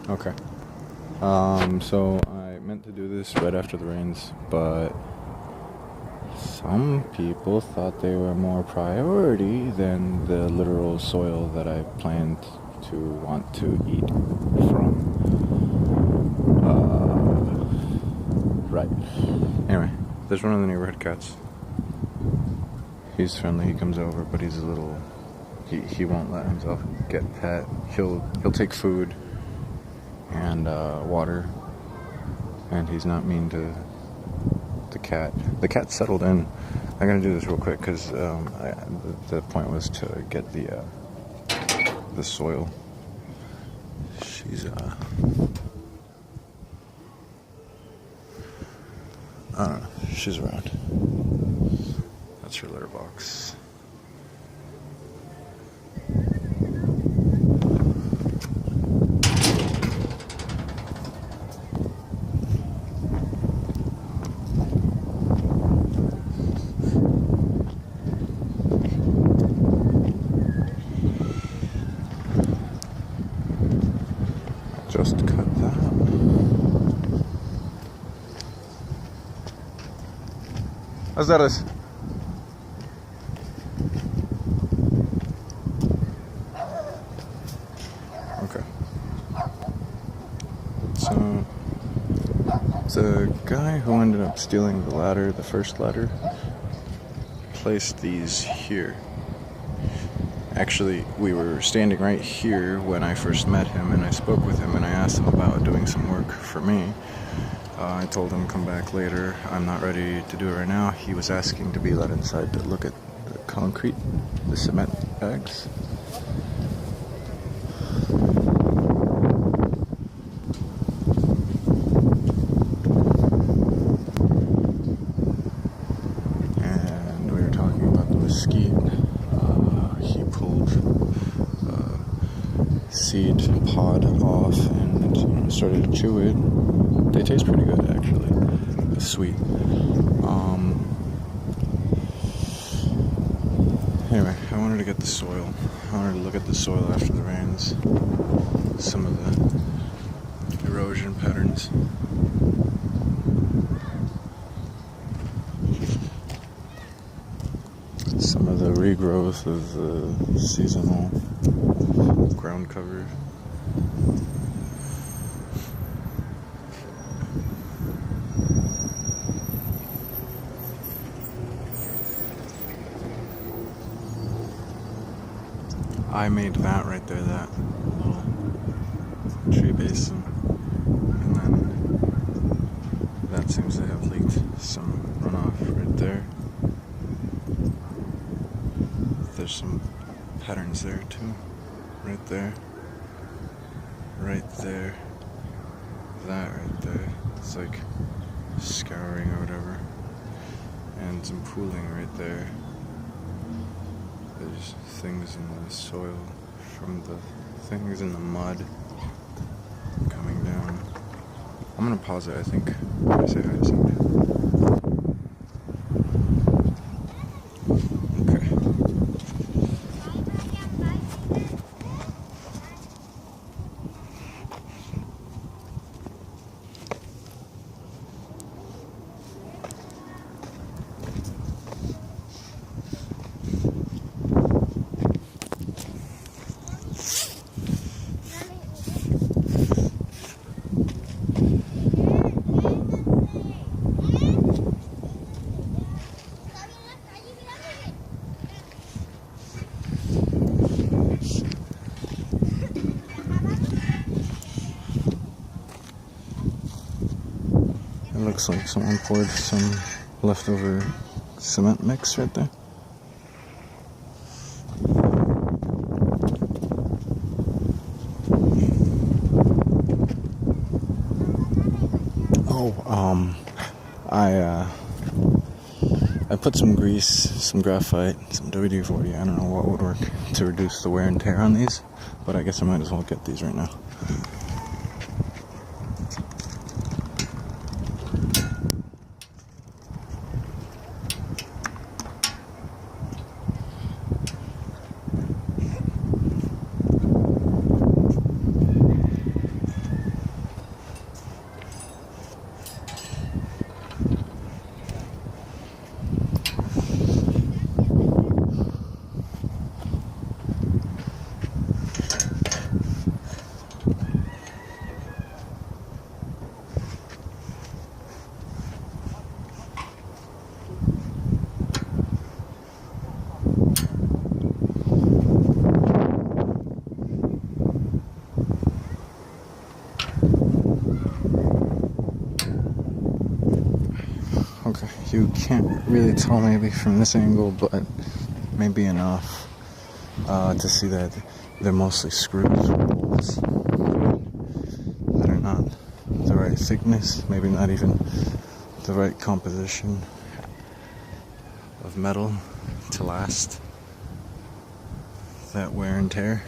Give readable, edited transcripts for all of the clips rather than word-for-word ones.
Okay. So I meant to do this right after the rains, but some people thought they were more priority than the literal soil that I planned to want to eat from. Right. Anyway, there's one of the neighborhood cats. He's friendly, he comes over, but he's a little... He won't let himself get pet. He'll take food and water, and he's not mean to the cat. The cat settled in. I'm gonna do this real quick because the point was to get the soil. She's I don't know. She's around. That's her litter box. Just cut that. How's that? Okay. So the guy who ended up stealing the ladder, the first ladder, placed these here. Actually, we were standing right here when I first met him, and I spoke with him, and I asked him about doing some work for me. I told him come back later. I'm not ready to do it right now. He was asking to be let inside to look at the concrete, the cement bags. And we were talking about the mesquite. He pulled seed pod off and started to chew it. They taste pretty good, actually. It's sweet. Anyway, I wanted to get the soil. I wanted to look at the soil after the rains. Some of the erosion patterns. Some of the regrowth of the seasonal ground cover. I made that right there, that little tree basin, and then that seems to have leaked some runoff right there. There's some patterns there too, right there, that right there. It's like scouring or whatever, and some pooling right there. There's things in the soil from the things in the mud coming down. I'm gonna pause it, I think. I'm gonna say hi to somebody. Okay. It looks like someone poured some leftover cement mix right there. I put some grease, some graphite, some WD-40, I don't know what would work to reduce the wear and tear on these, but I guess I might as well get these right now. You can't really tell maybe from this angle, but maybe enough to see that they're mostly screws or bolts that are not the right thickness, maybe not even the right composition of metal to last that wear and tear.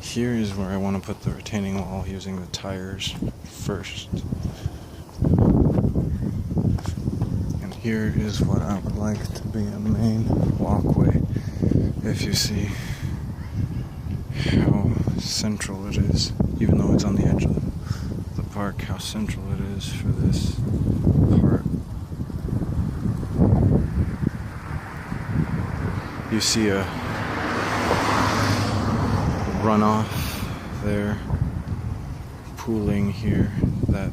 Here is where I want to put the retaining wall using the tires first. And here is what I would like to be a main walkway. If you see how central it is, even though it's on the edge of the park, how central it is for this part. You see a runoff there, pooling here, that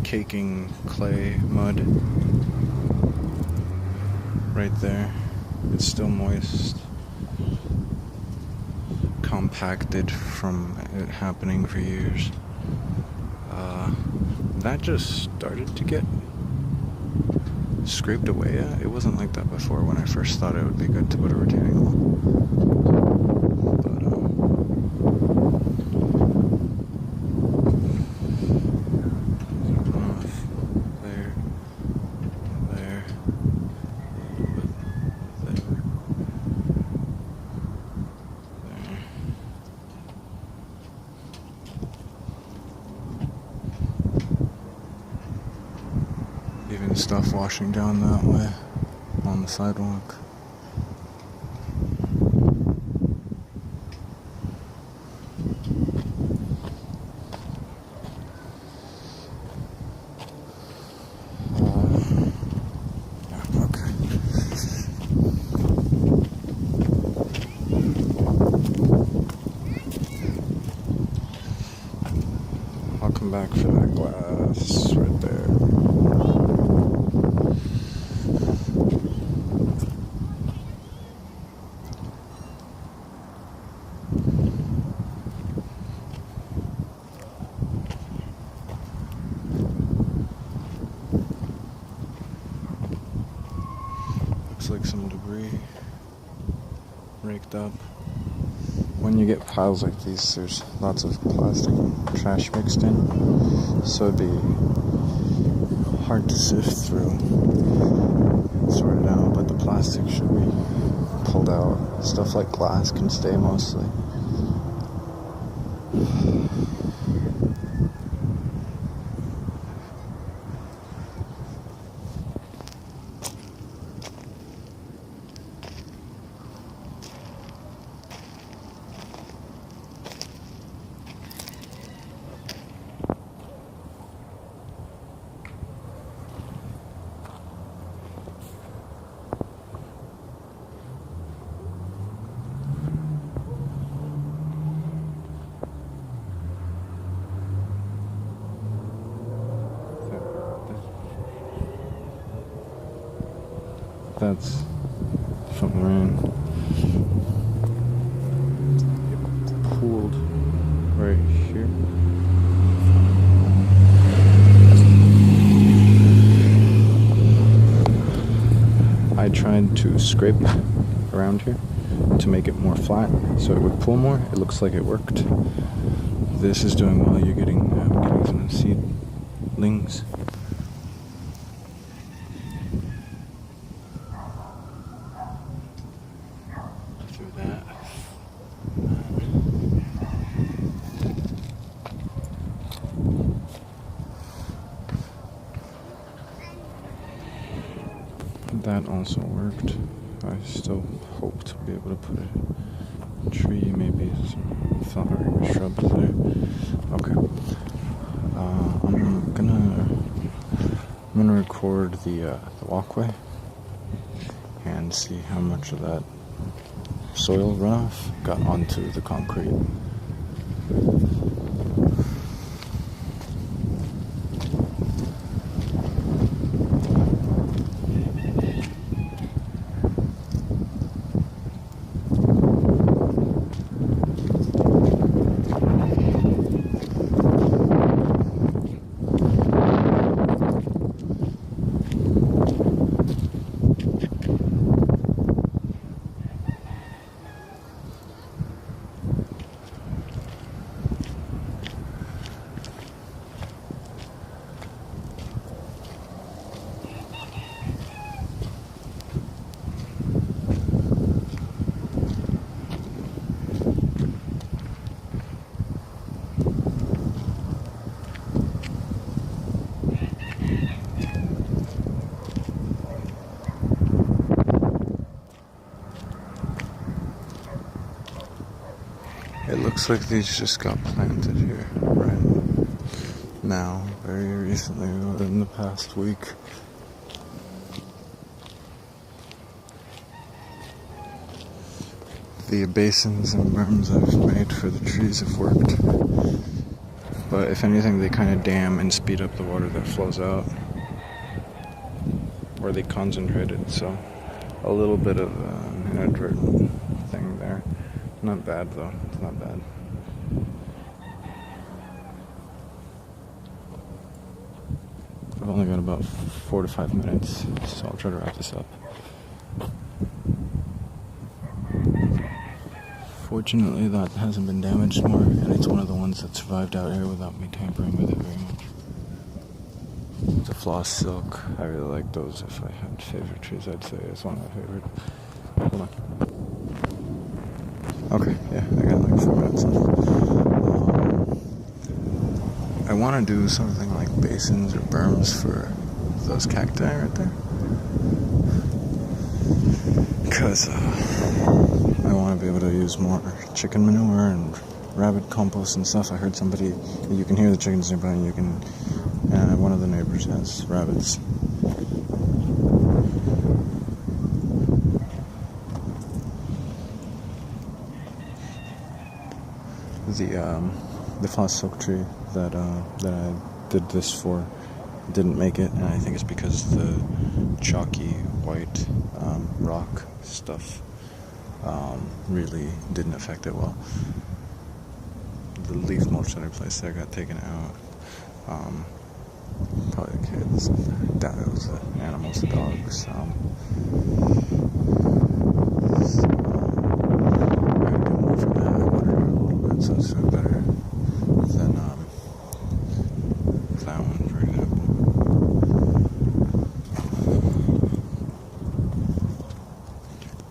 caking clay mud right there. It's still moist, compacted from it happening for years. That just started to get scraped away at. It wasn't like that before when I first thought it would be good to put a retaining wall. But there, there, there, there. Even stuff washing down that way on the sidewalk. Yeah, okay. I'll come back for that glass right there. Looks like some debris raked up. When you get piles like these, there's lots of plastic and trash mixed in, so it'd be hard to sift through, sort it out, but the plastic should be pulled out. Stuff like glass can stay mostly. That's from the rain. It pooled right here. I tried to scrape around here to make it more flat so it would pool more. It looks like it worked. This is doing well. You're getting some seedlings. That also worked. I still hope to be able to put a tree, maybe some flowering shrubs there. Okay. I'm gonna record the walkway and see how much of that soil runoff got onto the concrete. Looks like these just got planted here right now, very recently, in the past week. The basins and berms I've made for the trees have worked, but if anything, they kind of dam and speed up the water that flows out, or they concentrate it, so a little bit of an inadvertent thing there. Not bad though, it's not bad. I've only got about 4 to 5 minutes, so I'll try to wrap this up. Fortunately, that hasn't been damaged more, and it's one of the ones that survived out here without me tampering with it very much. It's a floss silk. I really like those. If I had favorite trees, I'd say it's one of my favorite. Hold on. Okay, yeah, I got like 4 minutes left. I want to do something like basins or berms for those cacti right there, because I want to be able to use more chicken manure and rabbit compost and stuff. I heard somebody, you can hear the chickens nearby, and you can, one of the neighbors has rabbits. The floss silk tree that I did this for didn't make it, and I think it's because the chalky white rock stuff really didn't affect it well. The leaf mulch that I placed there got taken out. Probably the kids, it was the animals, the dogs. I had to move for that. I watered it a little bit, so it's better than that one, for example.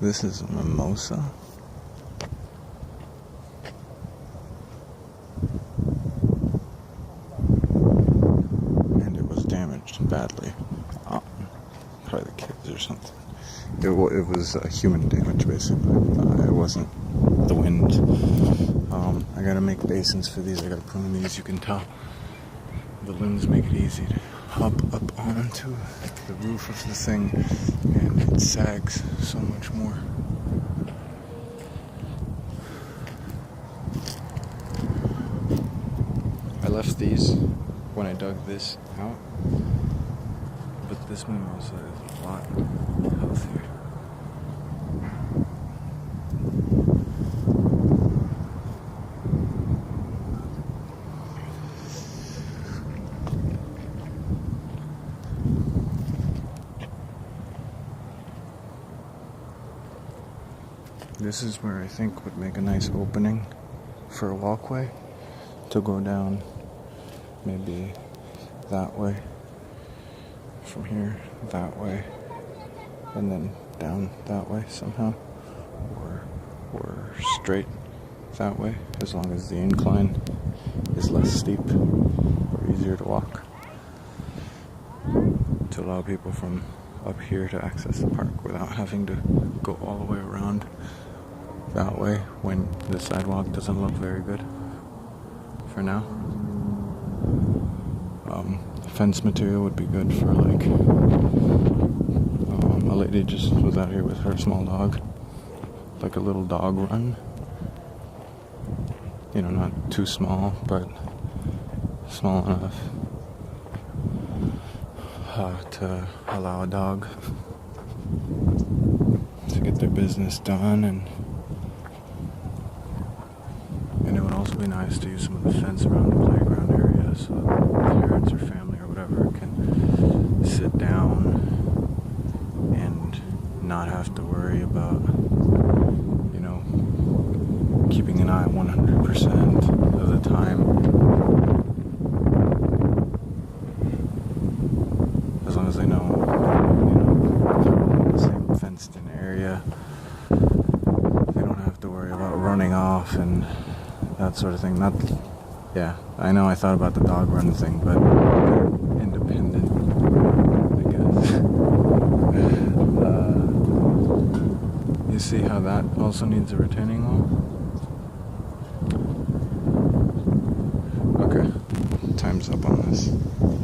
This is a mimosa. And it was damaged badly. Probably the kids or something. It was human damage, basically. It wasn't the wind. I gotta make basins for these. I gotta prune these. You can tell the limbs make it easy to hop up onto the roof of the thing, and it sags so much more. I left these when I dug this out, but this mimosa is a lot healthier. This is where I think would make a nice opening for a walkway to go down, maybe that way, from here, that way, and then down that way somehow, or straight that way, as long as the incline is less steep or easier to walk, to allow people from up here to access the park without having to go all the way around that way when the sidewalk doesn't look very good for now. Fence material would be good for like, a lady just was out here with her small dog, like a little dog run, you know, not too small, but small enough to allow a dog to get their business done, and it would also be nice to use some of the fence around the playground area so that parents or family or whatever can sit down and not have to worry about, you know, keeping an eye 100% of the time. As long as they know, you know, they're in the same fenced-in area, they don't have to worry about running off and that sort of thing. Not, yeah, I know I thought about the dog run thing, but they're independent, I guess. You see how that also needs a retaining wall? up on this.